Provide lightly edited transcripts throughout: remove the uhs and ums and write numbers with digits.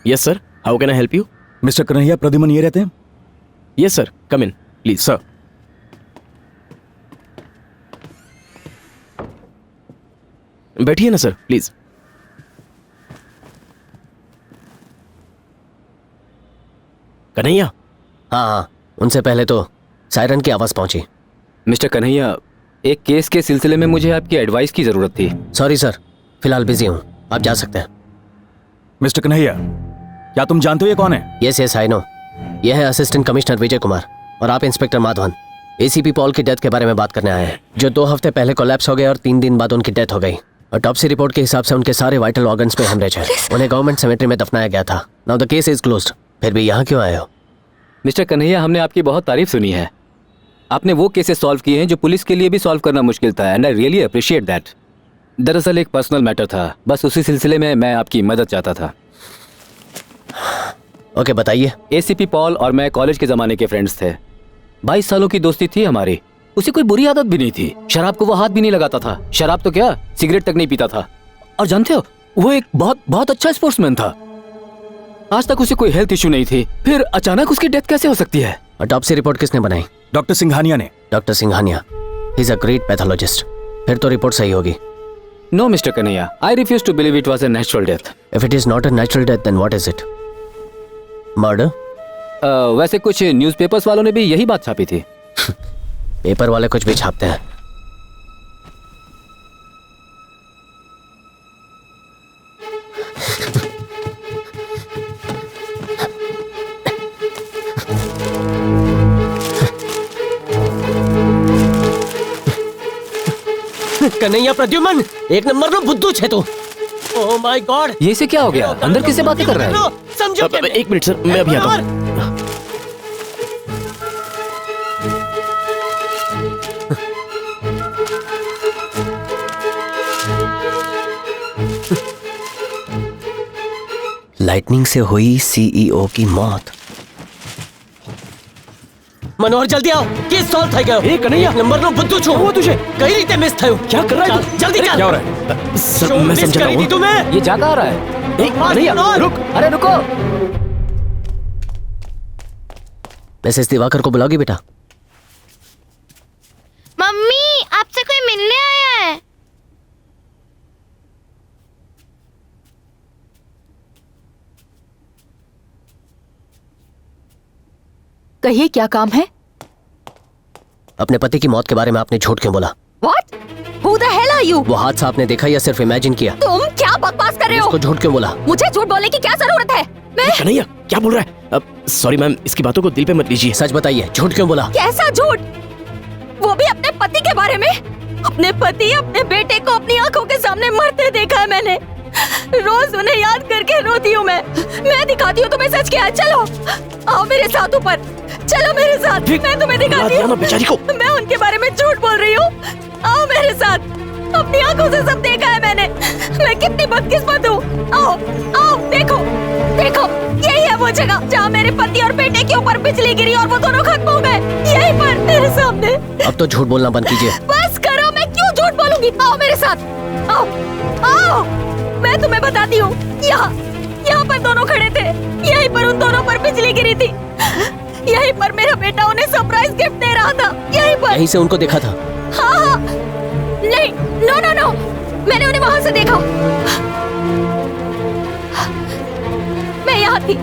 Yes sir, how can I help you? Mister Kanhaiya Pradyuman ये रहते हैं? Yes sir, come in please. Sir, बैठिए ना सर, प्लीज। कन्हैया। हाँ, उनसे पहले तो सायरन की आवाज पहुंची। मिस्टर कन्हैया, एक केस के सिलसिले में मुझे आपकी एडवाइस की जरूरत थी। सॉरी सर, फिलहाल बिजी हूँ, आप जा सकते हैं। मिस्टर कन्हैया, क्या तुम जानते हो ये कौन है? Yes I know. यह है असिस्टेंट कमिश्नर विजय कुमार और आप इंस्पेक्टर माधवन। एसीपी पॉल की डेथ के बारे में बात करने आए हैं, जो 2 हफ्ते पहले कोलैप्स हो गए और 3 दिन बाद उनकी डेथ हो गई। ऑटोप्सी रिपोर्ट के हिसाब से उनके सारे वाइटल ऑर्गन्स में हेमरेज है। उन्हें गवर्नमेंट सेमेट्री में दफनाया गया था। Now the case is closed. फिर भी यहाँ क्यों आए हो? मिस्टर कन्हैया, हमने आपकी बहुत तारीफ सुनी है। आपने वो केसेस सॉल्व किए हैं जो पुलिस के लिए भी सॉल्व करना मुश्किल था, and I really appreciate that. दरअसल एक पर्सनल मैटर था, बस उसी सिलसिले में मैं आपकी मदद चाहता था। ओके, बताइए। एसीपी पॉल और मैं कॉलेज के ज़माने के फ्रेंड्स थे। 22 सालों की दोस्ती थी हमारी। उसे कोई बुरी आदत भी नहीं थी, शराब को वो हाथ भी नहीं लगाता था। शराब तो क्या, सिगरेट तक नहीं पीता था। और जानते हो, वो एक बहुत अच्छा स्पोर्ट्समैन था। आज तक उसे कोई हेल्थ इशू नहीं थी, फिर अचानक उसकी डेथ कैसे हो सकती है? ऑटोप्सी रिपोर्ट किसने बनाई? डॉक्टर सिंघानिया ने। Doctor Singhania, he is a great pathologist. फिर तो रिपोर्ट सही होगी। No mister Kanhaiya, I refuse to believe it was a natural death. If it is not a natural death, then what is it? Murder? वैसे कुछ newspapers वालों ने भी यही बात छापी थी। पेपर वाले कुछ भी छापते हैं। कन्हैया प्रद्युमन, एक नंबर में बुद्धू छे तू। ओह माय गॉड, ये से क्या हो गया? अंदर किससे बातें कर रहा है? समझो। एक मिनट सर, मैं अभी आता हूँ। लाइटनिंग से हुई सीईओ की मौत। मनोहर जल्दी आओ, केस सॉल्व થઈ ગયો। એ કનૈયા, નંબર નો બધું છું હું તુજે કઈ રીતે મિસ થયું? क्या कर रहा है तू? जल्दी चल। क्या हो रहा है? सर मैं समझा रहा हूँ। तुम्हें ये जा कहाँ रहा है? ए, कन्हैया रुक। अरे रुको। मिसेस दिवाकर को बुलाओगी बेटा? मम्मी, आपसे कोई मिलने आया है। कहिए, क्या काम है? अपने पति की मौत के बारे में आपने झूठ क्यों बोला? What? Who the hell are you? वो हादसा आपने देखा या सिर्फ इमेजिन किया? तुम क्या बकवास कर रहे हो? उसको झूठ क्यों बोला? मुझे झूठ बोलने की क्या जरूरत है? मैं कन्हैया क्या बोल रहा है? अब सॉरी मैम, इसकी बातों को दिल पे मत लीजिए। सच बताइए, झूठ क्यों बोला? कैसा झूठ? वो भी अपने पति के बारे में। अपने पति, अपने बेटे को अपनी आंखों के सामने मरते देखा है मैंने। रोज उन्हें याद करके रोती हूँ मैं दिखाती हूँ तुम्हें सच क्या है। चलो आओ मेरे साथ ऊपर, चलो मेरे साथ, मैं तुम्हें दिखाती हूँ। बेचारी को मैं उनके बारे में झूठ बोल रही हूँ। आओ मेरे साथ, अपनी आंखों से सब देखा है मैंने। मैं कितनी बदकिस्मत हूँ। आओ आओ, देखो देखो, यही है वो जगह जहाँ मेरे पति और बेटे के ऊपर बिजली गिरी और वो दोनों खत्म हो गए। यही पर मेरे सामने। अब तो झूठ बोलना बंद कीजिए। बस करो, मैं क्यों झूठ बोलूंगी? आओ मेरे साथ, आओ आओ, मैं तुम्हें बताती हूँ। यहाँ पर दोनों खड़े थे, यहीं पर उन दोनों पर बिजली गिरी थी। यहीं पर मेरा बेटा उन्हें सरप्राइज गिफ्ट दे रहा था, यहीं पर। यहीं से उनको देखा था? हाँ, नहीं, नो, मैंने उन्हें वहां से देखा। मैं यहाँ थी,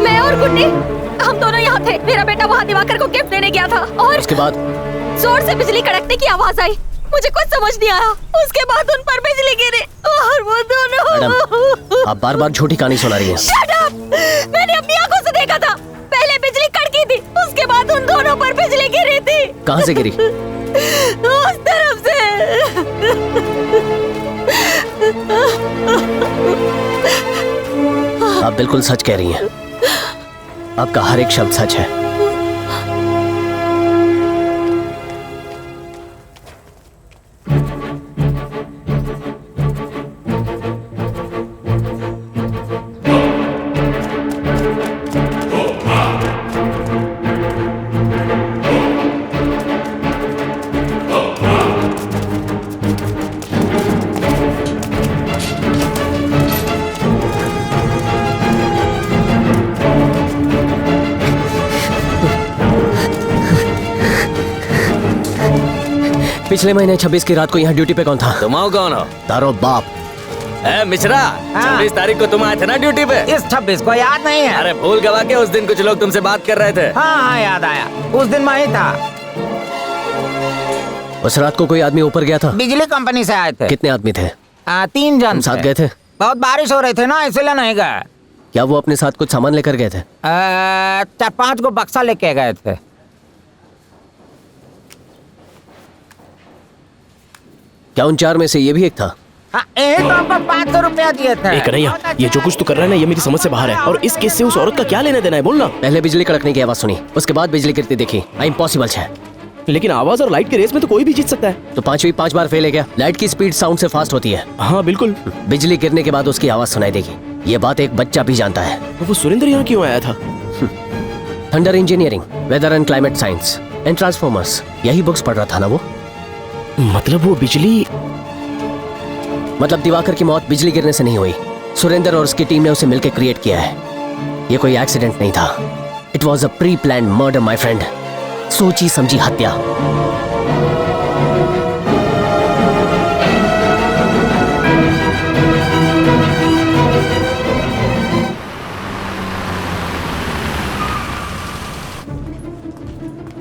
मैं और गुड्डी, हम दोनों यहाँ थे। मेरा बेटा वहाँ दिवाकर को गिफ्ट देने गया था और उसके बाद जोर से बिजली कड़कने की आवाज आई। मुझे कुछ समझ नहीं आया। उसके बाद उन पर बिजली गिरी और वो दोनों। मैडम, आप बार-बार झूठी कहानी सुना रही हैं। Shut up! मैंने अपनी आंखों से देखा था। पहले बिजली कड़की थी, उसके बाद उन दोनों पर बिजली गिरी थी। कहाँ से गिरी? उस तरफ से। आप बिल्कुल सच कह रही हैं। आपका हर एक शब्द सच है। पिछले महीने 26 की रात को यहाँ ड्यूटी पे कौन था? तुम आओ कौन हो? तारो बाप। मिश्रा, 26 तारीख को तुम आए थे ना ड्यूटी पे? इस 26 को याद नहीं है। अरे भूल गवा के उस दिन कुछ लोग तुमसे बात कर रहे थे। हाँ याद आया, उस दिन मैं ही था। उस रात को कोई आदमी ऊपर गया था? बिजली कंपनी से आए थे। कितने आदमी थे? 3 जन साथ गए थे? बहुत बारिश हो रही थी ना, इसलिए नहीं गए। क्या वो अपने साथ कुछ सामान लेकर गए थे? 4-5 को बक्सा लेके गए थे। क्या उन 4 में से ये भी एक था? हाँ, यही तो आपको 500 रुपया दिए थे। कन्हैया, ये जो कुछ तू कर रहा है ना, ये मेरी समझ से बाहर है। और इस केस से उस औरत का क्या लेना देना है, बोलना। पहले बिजली कड़कने की आवाज सुनी, उसके बाद बिजली गिरती देखी। इम्पॉसिबल है। लेकिन आवाज और लाइट की रेस में तो कोई भी जीत सकता है। तो 5 बार फेल है क्या? लाइट की स्पीड साउंड से फास्ट होती है। हाँ बिल्कुल। बिजली गिरने के बाद उसकी आवाज सुनाई देगी। ये बात एक बच्चा भी जानता है। तो वो सुरेंद्र यहाँ क्यों आया था? Thunder engineering, weather and climate science and transformers, यही बुक्स पढ़ रहा था ना वो। मतलब वो बिजली, मतलब दिवाकर की मौत बिजली गिरने से नहीं हुई। सुरेंद्र और उसकी टीम ने उसे मिलकर क्रिएट किया है। ये कोई एक्सीडेंट नहीं था। It was a preplanned murder my friend. सोची समझी हत्या।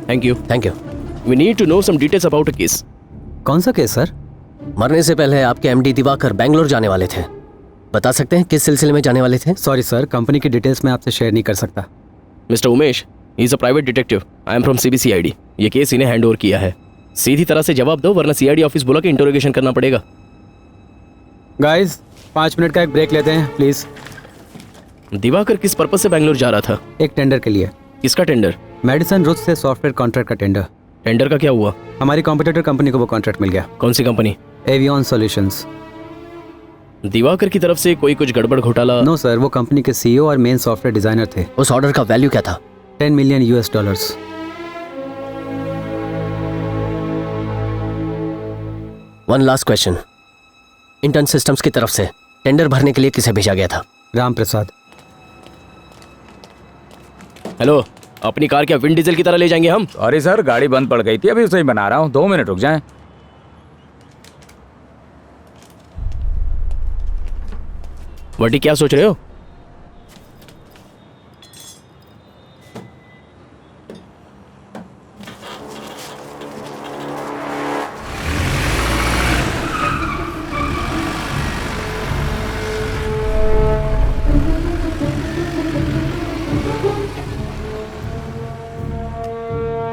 Thank you. We need to know some details about a case. कौन सा केस सर? मरने से पहले आपके एमडी दिवाकर बेंगलोर जाने वाले थे। बता सकते हैं किस सिलसिले में जाने वाले थे? सॉरी सर, कंपनी की डिटेल्स मैं आपसे शेयर नहीं कर सकता। Mister Umesh, he is a private detective. I am from CBCID. ये केस इन्हें हैंड ओवर किया है। सीधी तरह से जवाब दो, वरना सीआईडी ऑफिस बुला के इंटरोगेशन करना पड़ेगा। गाइस 5 मिनट का एक ब्रेक लेते हैं प्लीज। दिवाकर किस पर्पज से बैंगलोर जा रहा था? एक टेंडर के लिए। किसका टेंडर? मेडिसन रूट से सॉफ्टवेयर कॉन्ट्रैक्ट का टेंडर। टेंडर का क्या हुआ? हमारी कॉम्पिटिटर कंपनी को वो कॉन्ट्रैक्ट मिल गया। कौन सी कंपनी? Avian solutions. दिवाकर की तरफ से कोई कुछ गड़बड़ घोटाला? नो सर, वो कंपनी के सीईओ और मेन सॉफ्टवेयर डिजाइनर थे। उस ऑर्डर का वैल्यू क्या था? $10 million. One last question. Intern Systems की तरफ से टेंडर भरने के लिए किसे भेजा गया था? राम प्रसाद। हेलो, अपनी कार क्या विंड डीजल की तरह ले जाएंगे हम? अरे सर, गाड़ी बंद पड़ गई थी, अभी उसे ही बना रहा हूँ। 2 मिनट रुक जाएं। वटी, क्या सोच रहे हो?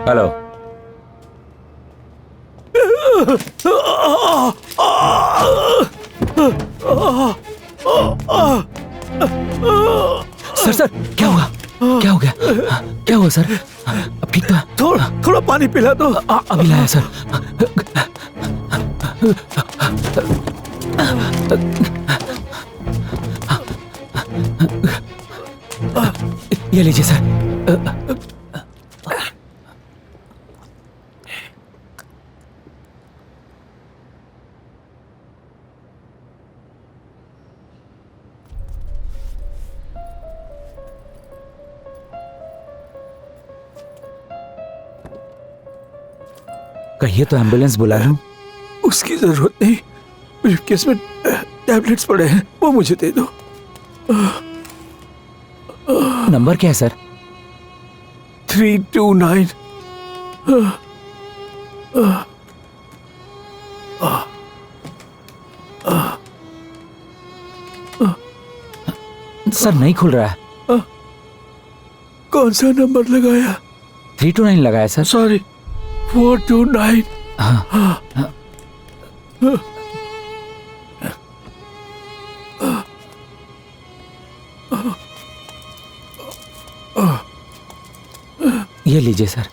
हेलो। सर क्या हुआ? क्या हो गया? क्या हुआ सर? अब ठीक था? थोड़ा पानी पिला दो। अभी लाया सर। ये लीजिए सर। कहिए तो एम्बुलेंस बुला लूं? उसकी जरूरत नहीं, ब्रीफकेस में टैबलेट्स पड़े हैं, वो मुझे दे दो। नंबर क्या है सर? 329। सर नहीं खुल रहा है। कौन सा नंबर लगाया? 329 लगाया सर। सॉरी, 429। ये लीजिए सर।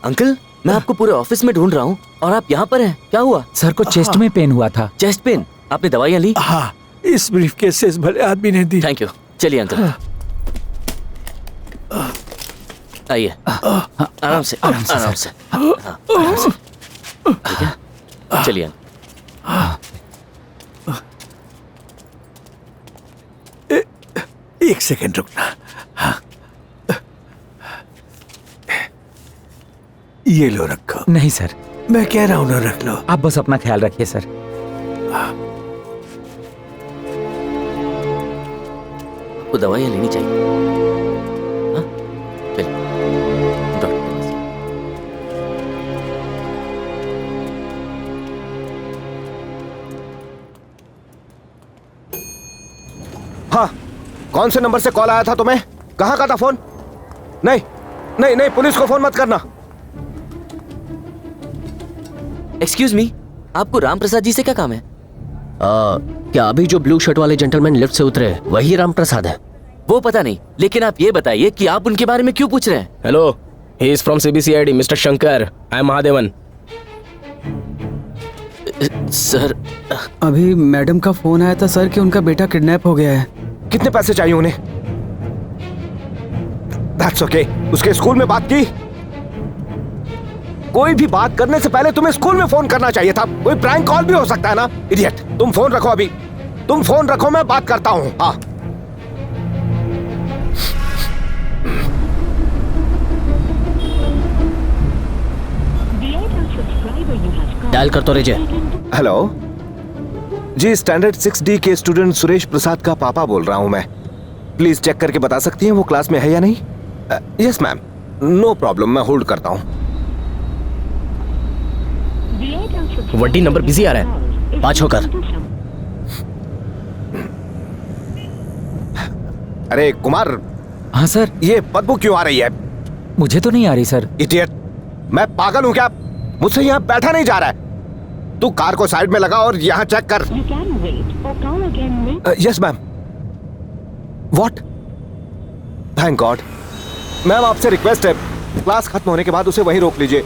अंकल, मैं आपको पूरे ऑफिस में ढूंढ रहा हूँ और आप यहाँ पर हैं। क्या हुआ? सर को चेस्ट में पेन हुआ था। Chest pain? आपने दवाइयाँ ली? हाँ, इस ब्रीफकेस से इस भले आदमी ने दी। Thank you. चलिए अंकल, आइए। आराम से, आराम से। हाँ, आराम से। ठीक है चलिए। एक सेकंड रुकना। हाँ। ये लो रखो। नहीं सर, मैं कह रहा हूं ना रख लो। आप बस अपना ख्याल रखिए सर। आपको दवाइयाँ लेनी चाहिए। हाँ? चलिए डॉक्टर के पास। हाँ, कौन से नंबर से कॉल आया था तुम्हें? कहाँ का था फोन? नहीं नहीं नहीं, पुलिस को फोन मत करना। एक्सक्यूज मी, आपको राम प्रसाद जी से क्या काम है? क्या अभी जो ब्लू शर्ट वाले जेंटलमैन लिफ्ट से उतरे वही राम प्रसाद है? वो पता नहीं, लेकिन आप ये बताइए कि आप उनके बारे में क्यों पूछ रहे हैं? Hello, he is from CBCID, mister Shankar. I am Mahadevan. Sir, अभी मैडम का फोन आया था सर कि उनका बेटा किडनैप हो गया है। कितने पैसे चाहिए उन्हें? That's okay. उसके स्कूल में बात की? कोई भी बात करने से पहले तुम्हें स्कूल में फोन करना चाहिए था। कोई प्रैंक कॉल भी हो सकता है ना, इडियट। तुम फोन रखो अभी, तुम फोन रखो, मैं बात करता हूँ। हाँ। डायल कर तो रेजे। हेलो जी, स्टैंडर्ड 6D के स्टूडेंट सुरेश प्रसाद का पापा बोल रहा हूँ मैं। प्लीज चेक करके बता सकती हैं वो क्लास में है या नहीं? यस मैम, नो प्रॉब्लम, मैं होल्ड करता हूँ। वड्डी नंबर बिजी आ रहा है। पाँच होकर। अरे कुमार। हाँ सर। ये बदबू क्यों आ रही है? मुझे तो नहीं आ रही सर। इडियट, मैं पागल हूँ क्या? मुझसे यहाँ बैठा नहीं जा रहा है। तू कार को साइड में लगा और यहाँ चेक कर। Yes ma'am. What? Thank God. Ma'am आपसे रिक्वेस्ट है, क्लास खत्म होने के बाद उसे वहीं रोक लीजिए।